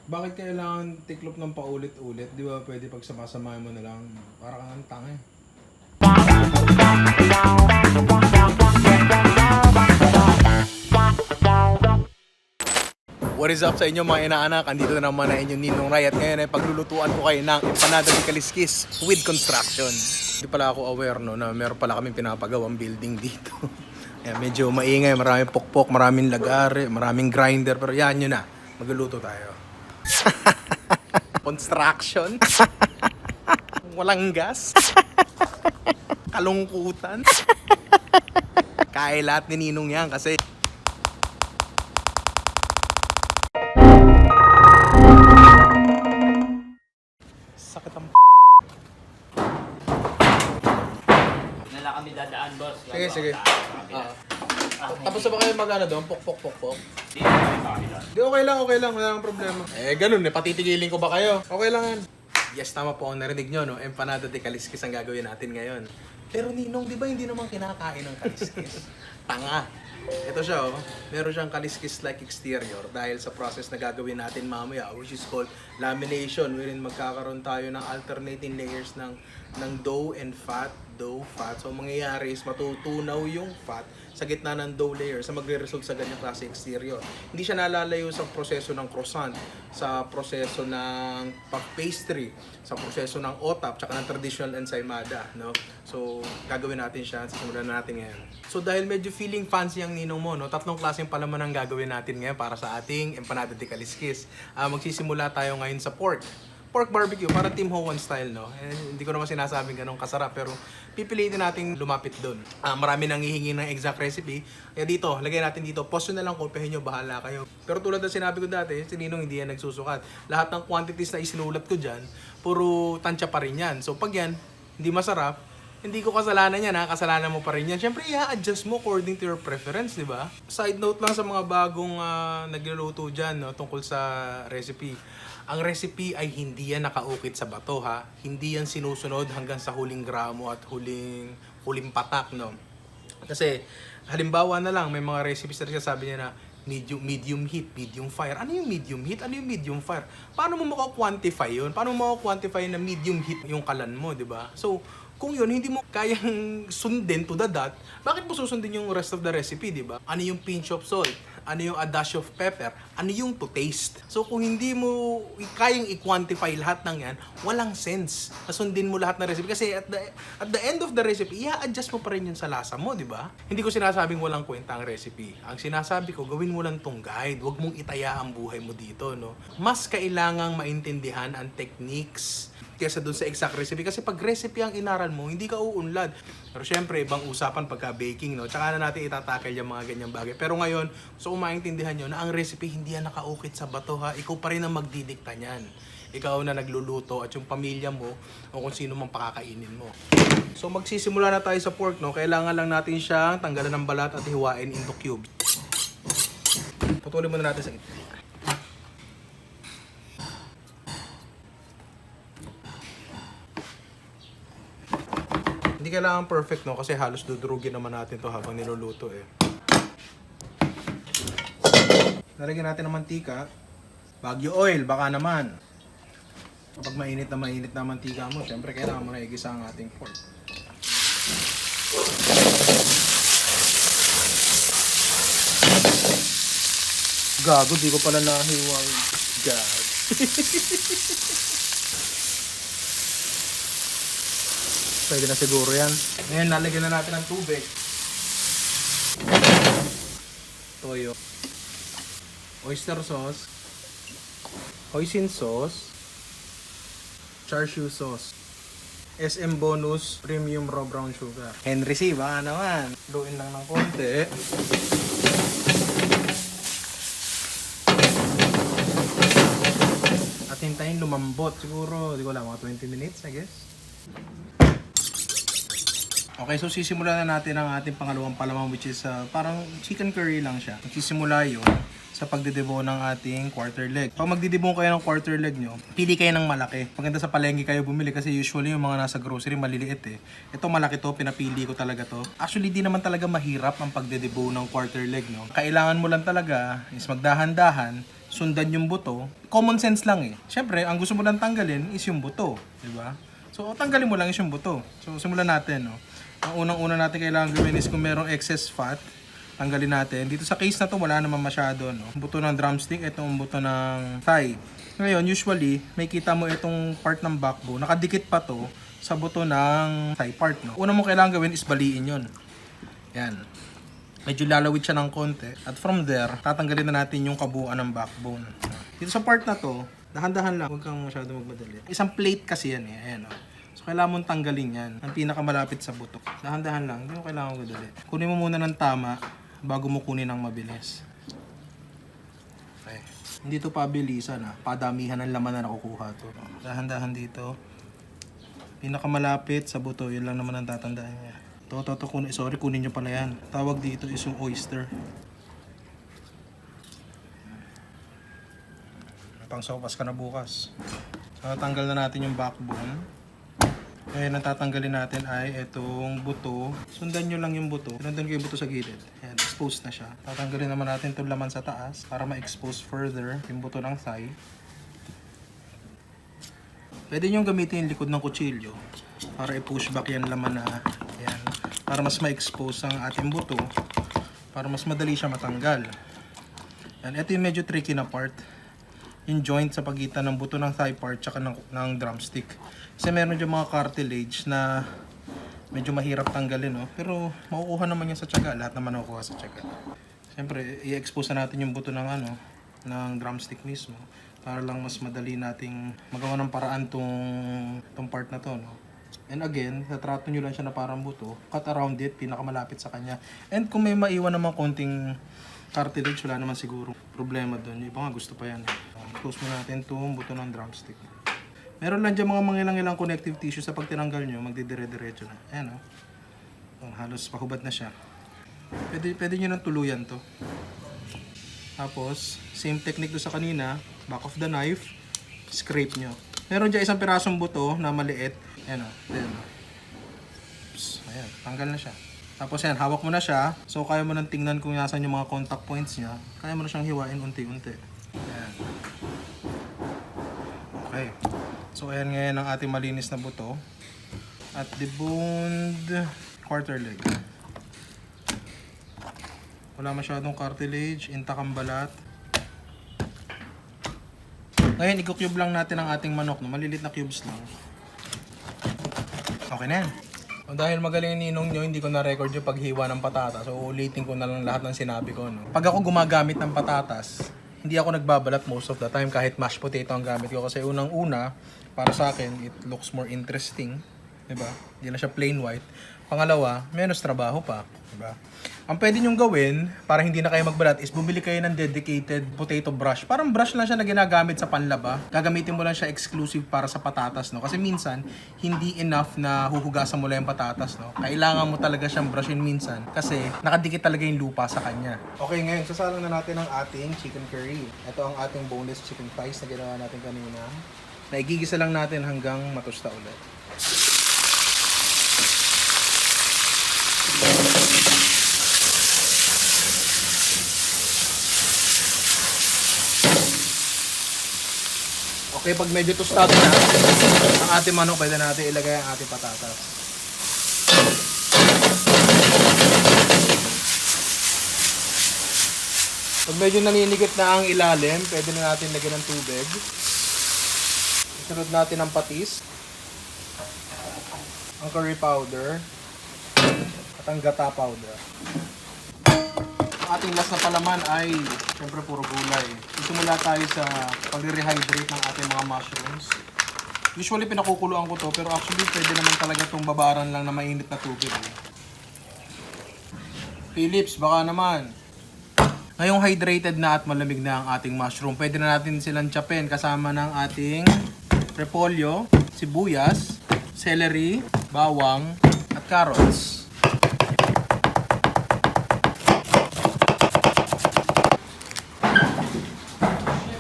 Bakit kailangan tiklop ng paulit-ulit? Di ba pwede pagsama-samahin mo na lang? Para kang tanga eh. What is up sa inyo mga inaanak? Andito na naman na inyong Ninong Ray at ngayon ay paglulutuan ko kayo ng empanada de Kaliskis with construction. Hindi pala ako aware no, na meron pala kaming pinapagawang building dito. Ayan, medyo maingay, maraming pokpok, maraming lagare, maraming grinder, pero yan yun na, magluluto tayo. Construction? Walang gas? Kalungkutan? Kaya lahat ni Ninong yan kasi sakit ang Nala kami dadaan, boss. Sige, sige. Tapos na ba kayo mag-ano doon? Pok. Di, okay lang. Wala nang problema. Eh, ganun eh. Patitigilin ko ba kayo? Okay lang yan. Yes, tama po ang narinig nyo, no? Empanada de Kaliskis ang gagawin natin ngayon. Pero Ninong, di ba hindi naman kinakain ng kaliskis? Tanga. Ito siya, oh. Meron siyang kaliskis-like exterior dahil sa process na gagawin natin mamaya, which is called lamination, wherein magkakaroon tayo ng alternating layers ng dough and fat. So, mangyayari is matutunaw yung fat sa gitna ng dough layer sa magre-result sa ganyang klase exterior. Hindi siya nalalayo sa proseso ng croissant, sa proseso ng pag-pastry, sa proseso ng otap, tsaka ng traditional ensaymada, no? So, gagawin natin siya. Simulan natin ngayon. So, dahil medyo feeling fancy ang Ninong mo, no? Tatlong klaseng palaman ang gagawin natin ngayon para sa ating empanada de Kaliskis. Magsisimula tayo ngayon sa pork barbecue, para Tim Ho Wan style, no? Hindi ko naman sinasabing ganun kasarap, pero pipilitin natin lumapit doon. Marami nang hihingi ng exact recipe. Kaya dito, lagay natin dito. Post nyo na lang, kopyahin nyo, bahala kayo. Pero tulad ng sinabi ko dati, si Ninong hindi yan nagsusukat. Lahat ng quantities na isinulat ko dyan, puro tansya pa rin yan. So pag yan, hindi masarap, hindi ko kasalanan yan ha, kasalanan mo pa rin yan. Siyempre, i-adjust mo according to your preference, di ba? Side note lang sa mga bagong nagluluto dyan, no, tungkol sa recipe. Ang recipe ay hindi yan nakaukit sa bato ha. Hindi yan sinusunod hanggang sa huling gramo at huling patak, no. Kasi halimbawa na lang may mga recipes na sabi niya na medium heat, medium fire. Ano yung medium heat? Ano yung medium fire? Paano mo mako-quantify yun? Paano mo mako-quantify na medium heat yung kalan mo, di ba? So, kung yun, hindi mo kayang sundin to the dot, bakit mo susundin yung rest of the recipe, di ba? Ano yung pinch of salt? Ano yung a dash of pepper? Ano yung to taste? So kung hindi mo kayang i-quantify lahat ng yan, walang sense na sundin mo lahat ng recipe. Kasi at the end of the recipe, i-adjust mo pa rin yun sa lasa mo, di ba? Hindi ko sinasabing walang kwenta ang recipe. Ang sinasabi ko, gawin mo lang tong guide. Huwag mong itaya ang buhay mo dito, no? Mas kailangang maintindihan ang techniques kesa dun sa exact recipe. Kasi pag recipe ang inaral mo, hindi ka uunlad. Pero syempre, ibang usapan pagka baking, no? Tsaka na natin itatakil yung mga ganyang bagay. Pero ngayon, so maintindihan nyo na ang recipe hindi yan nakaukit sa bato ha. Ikaw pa rin ang magdidikta niyan. Ikaw na nagluluto at yung pamilya mo o kung sino mang pakakainin mo. So magsisimula na tayo sa pork, no? Kailangan lang natin siyang tanggalan ng balat at hiwain into cubes. Putulin muna natin sa gitna. Hindi kailangan perfect, no? Kasi halos dudurugin naman natin to habang niluluto eh. Lalagyan natin ng mantika. Baguio oil, baka naman. Kapag mainit na mantika mo, syempre kailangan mo na igisa ang ating pork. Gago, di ko pala nahiwang. Gag. Pwede na siguro yan. Ngayon, lalagyan na natin ng tubig. Toyo. Oyster sauce. Hoisin sauce. Char siu sauce. SM Bonus Premium Raw Brown Sugar. Henry C, baka naman. Luin lang ng konti. At hintayin lumambot. Siguro, di ko alam, mga 20 minutes, I guess. Okay, so sisimulan na natin ang ating pangalawang palamang, which is parang chicken curry lang siya. Magsisimula yun sa pagdidebo ng ating quarter leg. Pag magdidebo kayo ng quarter leg nyo, pili kayo ng malaki. Maganda sa palengke kayo bumili kasi usually yung mga nasa grocery maliliit eh. Ito malaki to, pinapili ko talaga to. Actually, di naman talaga mahirap ang pagdidebo ng quarter leg, no? Kailangan mo lang talaga is magdahan-dahan. sundan yung buto, common sense lang eh. Siyempre, ang gusto mo lang tanggalin is yung buto, di ba? So, tanggalin mo lang is yung buto. So, simulan natin, no? Ang unang-una natin kailangan gawin is kung merong excess fat, tanggalin natin. Dito sa case na to, wala naman masyado, no? Buto ng drumstick, itong buto ng thigh. Ngayon, usually, may kita mo itong part ng backbone, nakadikit pa to sa buto ng thigh part, no? Una mo kailangan gawin is baliin yon. Yan. Medyo lalawid siya ng konti. At from there, tatanggalin na natin yung kabuuan ng backbone. Dito sa part na to, dahan-dahan lang. Huwag kang masyado magmadali. Isang plate kasi yan eh. Ayan, oh. So, kailangan mong tanggalin yan. Ang pinakamalapit sa buto. Dahan-dahan lang. Hindi mo kailangan magmadali. Kunin mo muna ng tama bago mo kunin ng mabilis. Okay. Hindi to pabilisan ha. Padamihan ng laman na nakukuha to. Dahan-dahan dito. Pinakamalapit sa buto. Yun lang naman ang tatandaan niya. Kunin nyo pala yan. Tawag dito is yung oyster. Pang sopas ka na bukas. So, natanggal na natin yung backbone. Ngayon, ang tatanggalin natin ay itong buto. Sundan nyo lang yung buto. Sundan ko yung buto sa gilid. Ayan, exposed na siya. Tatanggalin naman natin itong laman sa taas para ma-expose further yung buto ng thigh. Pwede nyo gamitin yung likod ng kutsilyo para i-push back yan laman na yan. Para mas ma-expose ang ating buto. Para mas madali siya matanggal. Yan, ito yung medyo tricky na part. Yung joint sa pagitan ng buto ng thigh part tsaka ng drumstick. Kasi meron dyan mga cartilage na medyo mahirap tanggalin, no? Pero makukuha naman yan sa tiyaga. Lahat naman makukuha sa tiyaga. Siyempre, i-expose na natin yung buto ng ng drumstick mismo para lang mas madali nating magawa ng paraan tong part na to, no? And again, tatrato nyo lang siya na parang buto, cut around it, pinakamalapit sa kanya. And kung may maiwan naman konting cartilage, wala naman siguro problema doon. Yung iba nga gusto pa yan. Close mo natin itong buto ng drumstick. Meron lang dyan mga mangilang-ilang connective tissue sa pag tinanggal nyo, magdidire-diretso na. Ayan, o. Halos pahubad na siya. Pwede nyo nang tuluyan to. Tapos, same technique do sa kanina, back of the knife, scrape nyo. Meron dyan isang pirasong buto na maliit. Ayan, o. Ayan, tanggal na siya. Tapos yan, hawak mo na siya. So, kaya mo nang tingnan kung nasan yung mga contact points niya. Kaya mo na siyang hiwain unti-unti. Ayan. Okay. So, ayan ngayon ang ating malinis na buto. At deboned quarter leg. Wala masyadong cartilage, intact ang balat. Ngayon, i-cube lang natin ang ating manok. No? Malilit na cubes lang. Okay na yan. Dahil magaling ninong nyo, hindi ko na-record yung paghiwa ng patatas. So, ulitin ko na lang lahat ng sinabi ko. No? Pag ako gumagamit ng patatas, hindi ako nagbabalat most of the time kahit mashed potato ang gamit ko. Kasi unang-una, para sa akin, it looks more interesting. Diba? Hindi na siya plain white. Pangalawa, menos trabaho pa. Diba? Ang pwede nyong gawin, para hindi na kayo magbalat, is bumili kayo ng dedicated potato brush. Parang brush lang siya na ginagamit sa panlaba. Gagamitin mo lang siya exclusive para sa patatas. No? Kasi minsan, hindi enough na huhugasan mo lang yung patatas. No? Kailangan mo talaga siyang brushin minsan. Kasi nakadikit talaga yung lupa sa kanya. Okay, ngayon, sasalang na natin ang ating chicken curry. Ito ang ating boneless chicken thighs na ginawa natin kanina. Naigigisa lang natin hanggang matusta ulit. Okay, pag medyo tostado na ang ating manok, pwede natin ilagay ang ating patatas. Pag medyo naninigit na ang ilalim, pwede na natin lagyan ng tubig. Isunod natin ang patis, ang curry powder, at ang gata powder. Ang ating last na palaman ay siyempre puro gulay. Isimula tayo sa pag-rehydrate ng ating mga mushrooms. Usually pinakukuluan ko to, pero actually pwede naman talaga itong babaran lang na mainit na tubig. Philips, baka naman. Ngayong hydrated na at malamig na ang ating mushroom, pwede na natin silang chapin kasama ng ating repolyo, sibuyas, celery, bawang, at carrots.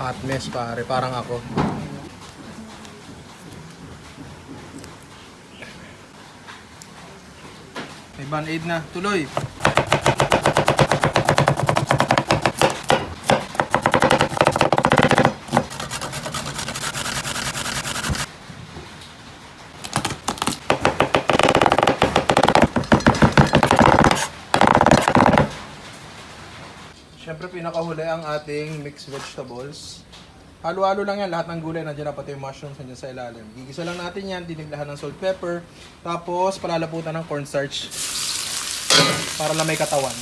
Hot mess pare, parang ako. May band-aid na, tuloy! Siyempre, pinakahuli ang ating mixed vegetables. Halo-halo lang yan, lahat ng gulay, nandiyan na pati yung mushrooms nandiyan sa ilalim. Gigisa lang natin yan, diniglahan ng salt, pepper, tapos palalaputan ng cornstarch para lang may katawan.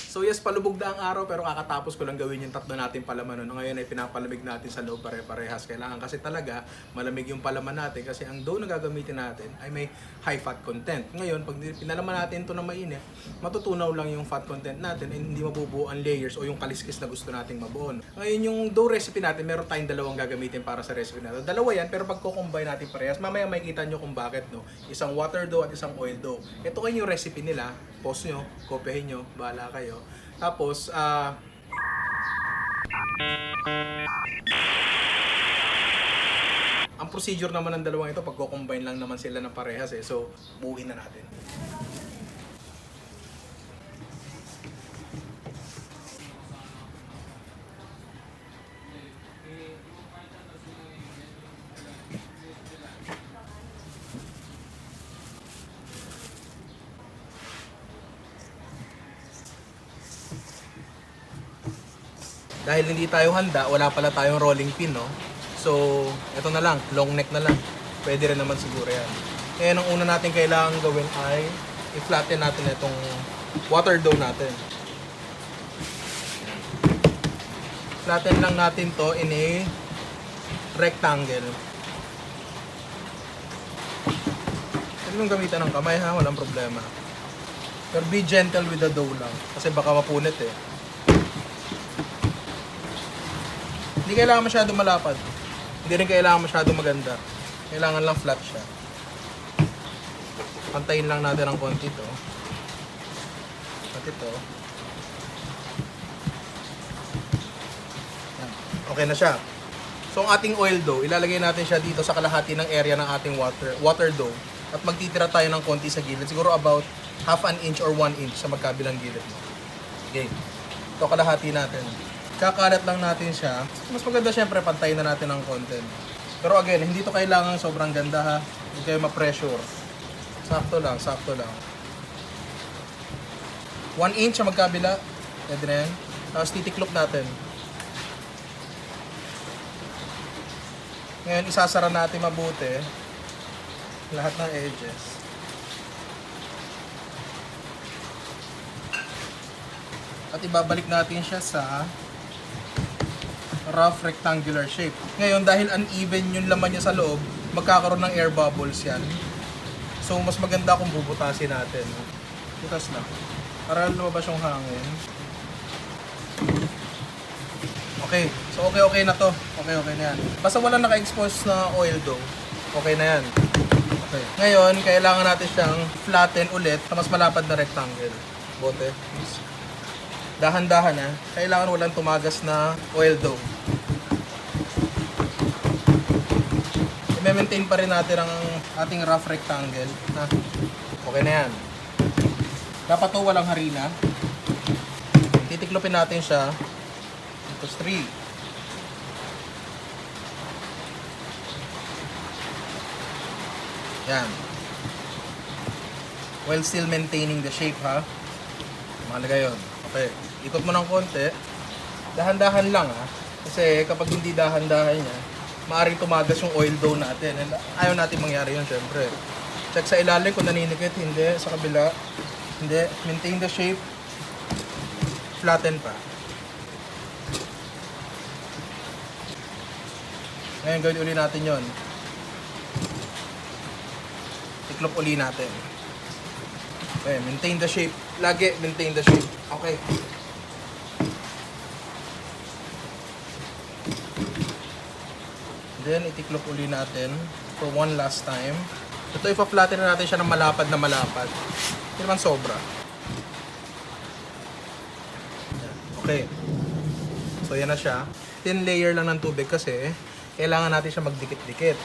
So yes, palubog na ang araw pero kakatapos ko lang gawin yung tatlo natin palaman. No? Ngayon ay pinapalamig natin sa loob pare-parehas. Kailangan kasi talaga malamig yung palaman natin kasi ang dough na gagamitin natin ay may high fat content. Ngayon, pag pinalaman natin ito na mainit, matutunaw lang yung fat content natin and hindi mabubuo ang layers o yung kaliskis na gusto nating mabuo. Ngayon, yung dough recipe natin, meron tayong dalawang gagamitin para sa recipe natin. Dalawa yan, pero pag combine natin parehas, mamaya makikita nyo kung bakit. No? Isang water dough at isang oil dough. Ito kayo yung recipe nila. Pause nyo, kopyahin nyo, bahala kayo. Tapos, ang procedure naman ng dalawang ito, pagko-combine lang naman sila ng parehas eh. So, buuin na natin. Dahil hindi tayo handa, wala pala tayong rolling pin, no? So, ito na lang, long neck na lang. Pwede rin naman siguro yan. Ngayon, ang una natin kailangan gawin ay i-flatten natin itong water dough natin. Flatten lang natin to in a rectangle. Pwede mong gamitan ng kamay ha, walang problema. Pero be gentle with the dough lang, kasi baka mapunit eh. Hindi kailangan masyado malapad. Hindi rin kailangan masyado maganda. Kailangan lang flat siya. Pantayin lang natin ng konti to. At ito. Yan. Okay na siya. So ang ating oil dough, ilalagay natin siya dito sa kalahati ng area ng ating water dough. At magtitira tayo ng konti sa gilid. Siguro about half an inch or 1 inch sa magkabilang gilid mo. Okay. Ito kalahati natin. Kakalat lang natin siya. Mas maganda syempre, pantayin na natin ang content. Pero again, hindi to kailangan sobrang ganda ha. Hindi kayo ma-pressure. Sakto lang, sakto lang. 1 inch sa magkabila. Pwede na yan. Tapos titiklop natin. Ngayon, isasara natin mabuti lahat ng edges. At ibabalik natin siya sa rough rectangular shape. Ngayon, dahil uneven yung laman niya sa loob, magkakaroon ng air bubbles yan. So, mas maganda kung bubutasin natin. Butas na. Para lumabas yung hangin. Okay. So, okay na to. Okay na yan. Basta wala naka-expose na oil dough. Okay na yan. Okay. Ngayon, kailangan natin siyang flatten ulit na mas malapad na rectangle. Bote. Dahan-dahan ha. Kailangan walang tumagas na oil dough. I-maintain pa rin natin ang ating rough rectangle. Ha? Okay na yan. Dapat to walang harina. Titiklopin natin siya. Ito 3. Yan. While still maintaining the shape ha. Mahalaga yun. Okay. Ikot mo ng konti. Dahan-dahan lang ha. Kasi kapag hindi dahan-dahan niya, maaaring tumagas yung oil dough natin. And ayaw natin mangyari yun syempre. Check sa ilalim kung naninikit. Hindi. Sa kabila. Hindi. Maintain the shape. Flatten pa. Ngayon gawin uli natin yon. Tiklop uli natin. Okay. Maintain the shape. Lagi maintain the shape. Okay. Then, itiklop uli natin for one last time. Ito, ipa-flatten na natin siya ng malapad na malapad. Hindi naman sobra. Okay. So, yan na siya. Thin layer lang ng tubig kasi kailangan natin siya magdikit-dikit.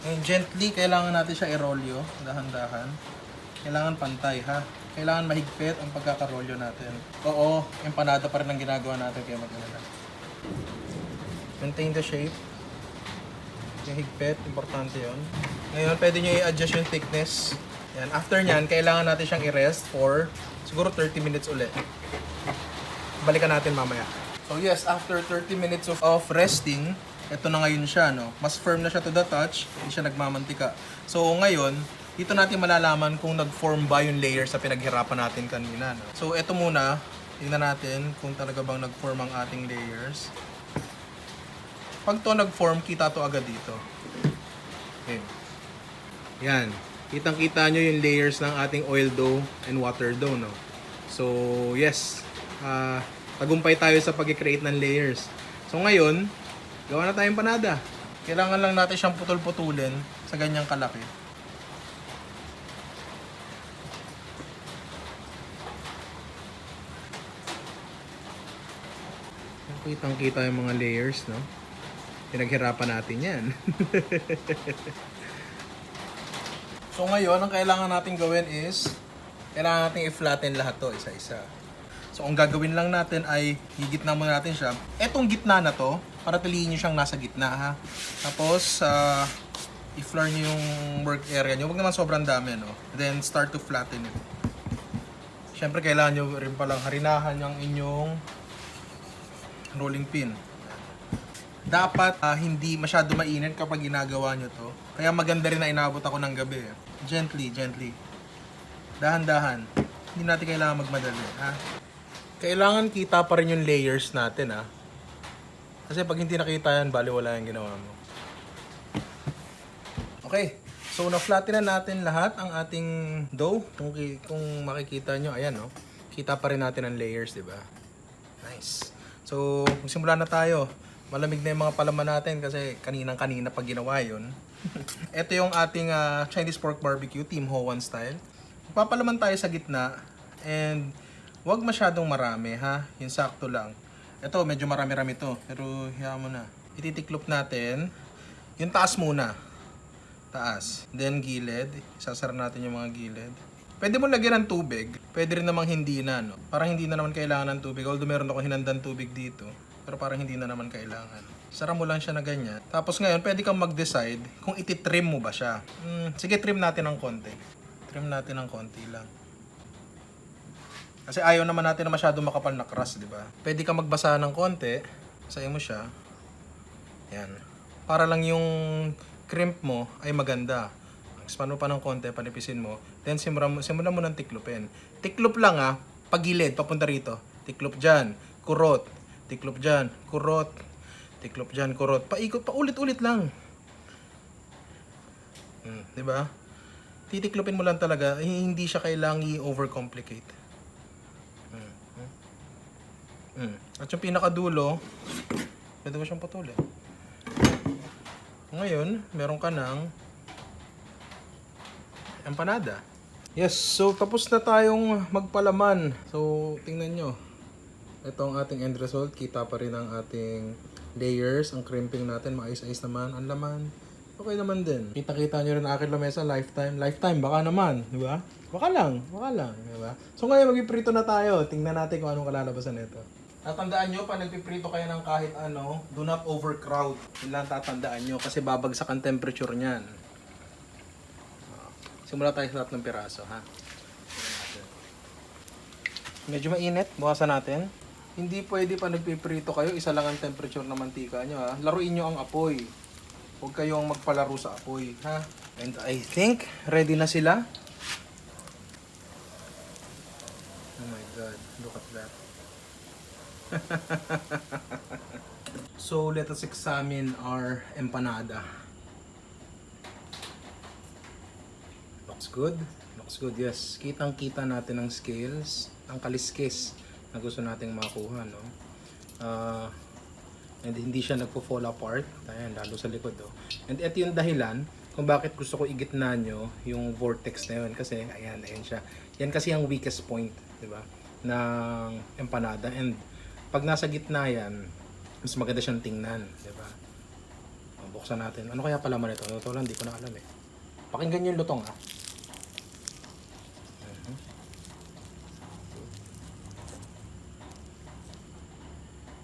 Ngayon, gently, kailangan natin siya i-rolyo. Dahan-dahan. Kailangan pantay, ha? Kailangan mahigpit ang pagkakarolyo natin. Oo, empanada pa rin ang ginagawa natin, kaya mag-alala. Maintain the shape. Yung higpit, importante yon. Ngayon, pwede nyo i-adjust yung thickness. Yan. After nyan, kailangan natin siyang i-rest for siguro 30 minutes ulit. Balikan natin mamaya. So yes, after 30 minutes of resting, ito na ngayon siya, no? Mas firm na siya to the touch, hindi siya nagmamantika. So ngayon, dito natin malalaman kung nag-form ba yung layers sa pinaghirapan natin kanina, no? So ito muna, tingnan natin kung talaga bang nag-form ang ating layers. Pag to nag-form, kita to agad dito. Okay. Yan. Kitang-kita nyo yung layers ng ating oil dough and water dough, no? So, yes. Tagumpay tayo sa pag-create ng layers. So, ngayon, gawa na tayong panada. Kailangan lang natin siyang putol-putulin sa ganyang kalaki. Kitang-kita yung mga layers, no? Pinaghirapan natin yan. So ngayon, ang kailangan natin gawin is kailangan natin i-flatten lahat to isa-isa. So ang gagawin lang natin ay gigitna muna natin siya. Etong gitna na to, para tilihin nyo siyang nasa gitna, ha. Tapos, i-flour nyo yung work area nyo. Huwag naman sobrang dami, no. Then start to flatten it. Siyempre kailangan nyo rin palang harinahan yung inyong rolling pin. Dapat hindi masyado mainit kapag ginagawa nyo to. Kaya maganda rin na inabot ako ng gabi. Gently, gently. Dahan-dahan. Hindi natin kailangan magmadali. Ha? Kailangan kita pa rin yung layers natin. Ha? Kasi pag hindi nakita yan, baliwala yung ginawa mo. Okay. So, na-flatten na natin lahat ang ating dough. Kung makikita nyo, ayan, no? Kita pa rin natin ang layers, di ba? Nice. So, magsimula na tayo. Malamig na yung mga palaman natin kasi kaninang-kanina pag ginawa yun. Ito yung ating Chinese pork barbecue, Tim Ho Wan style. Papalaman tayo sa gitna and wag masyadong marami, ha? Yung sakto lang. Ito, medyo marami-rami to. Pero hiya mo na. Ititiklop natin. Yung taas muna. Taas. Then gilid. Isasara natin yung mga gilid. Pwede mo lagyan ng tubig. Pwede rin namang hindi na, no? Parang hindi na naman kailangan ng tubig. Although meron ako hinandang tubig dito. Pero parang hindi na naman kailangan. Sara mo lang siya na ganyan. Tapos ngayon, pwede kang mag-decide kung ititrim mo ba siya. Sige, trim natin ng konti. Trim natin ng konti lang. Kasi ayaw naman natin na masyado makapal na crust, di ba? Pwede kang magbasa ng konti. Basahin mo siya. Yan. Para lang yung crimp mo ay maganda. Expand mo pa ng konti, panipisin mo. Then simulan mo ng tiklopin. Tiklop lang pagilid, papunta rito. Tiklop dyan, kurot. Tiklop dyan, kurot. Tiklop dyan, kurot. Paikot, paulit-ulit lang. Diba? Titiklopin mo lang talaga. Hindi siya kailangang i-overcomplicate. At yung pinakadulo, pwede mo siyang putulin. Ngayon, meron ka ng empanada. Yes, so tapos na tayong magpalaman. So, tingnan nyo. Ito ang ating end result. Kita pa rin ang ating layers. Ang crimping natin, maayos-ayos naman. Ang laman, okay naman din. Kita-kita nyo rin ang aking lamesa, lifetime. Lifetime, baka naman, di ba? Baka lang, di ba? So ngayon, magpiprito na tayo. Tingnan natin kung anong kalalabasan nito. Tatandaan nyo, pag nagpiprito kayo ng kahit ano, do not overcrowd. Yun lang tatandaan nyo kasi babagsak ang temperature niyan. Simula tayo sa lahat ng piraso, ha? Medyo mainit, bukasan natin. Hindi pwede pa nagpiprito kayo, isa lang ang temperature ng mantika nyo, ha? Laruin nyo ang apoy. Huwag kayong magpalaro sa apoy, ha? And I think, ready na sila. Oh my God, look at that. So, let us examine our empanada. Looks good. Looks good, yes. Kitang-kita natin ang scales, ang kaliskis na gusto nating makuha, no? And hindi siya nagpo-fall apart. Ayan, lalo sa likod, oh. And ito yung dahilan kung bakit gusto ko igitna nyo yung vortex na yun. Kasi, ayan siya. Yan kasi ang weakest point, di ba? Ng empanada. And pag nasa gitna yan, mas maganda siyang tingnan, di ba? buksan natin. Ano kaya pala man ito? Ito lang, hindi ko na alam eh. Pakinggan yung lutong ah.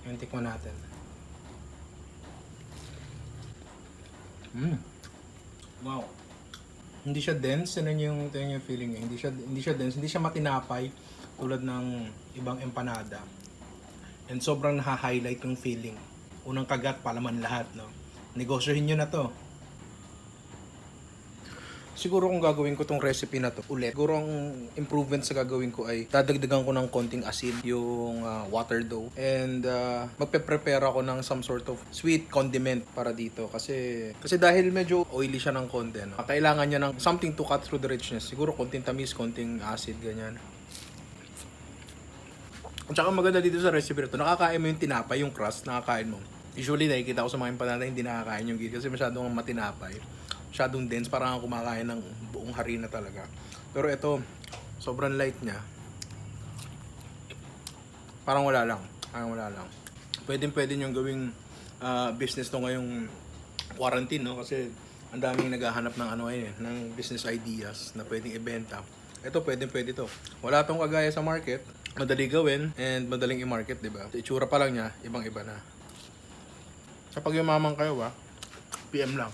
Yung tikman natin. Wow. Hindi siya dense, yun yung feeling niya. Hindi siya dense, hindi siya matinapay tulad ng ibang empanada. And sobrang naha-highlight yung feeling. Unang kagat, palaman lahat, no? Negosyohin nyo na to. Siguro kung gagawin ko tong recipe na to ulit, siguro ang improvement sa gagawin ko ay dadagdagan ko ng konting asin yung water dough. And magpe-prepare ako ng some sort of sweet condiment para dito. Kasi dahil medyo oily siya ng konti, no? Kailangan niya ng something to cut through the richness. Siguro konting tamis, konting acid, ganyan. At saka maganda dito sa recipe na to, nakakain mo yung tinapay, yung crust, nakakain mo. Usually nakikita ko sa mga empanada hindi nakakain yung gilid kasi masyadong matinapay. Masyadong dense, parang kumakain ng buong harina talaga. Pero ito, sobrang light niya. Parang wala lang. Pwede nyo gawing business to ngayong quarantine, no? Kasi ang daming naghahanap ng ng business ideas na pwedeng ibenta. Ito, pwede to. Wala tong kagaya sa market. Madali gawin and madaling i-market, di ba? Itsura pa lang niya, ibang-iba na. Kapag yumaman kayo, PM lang.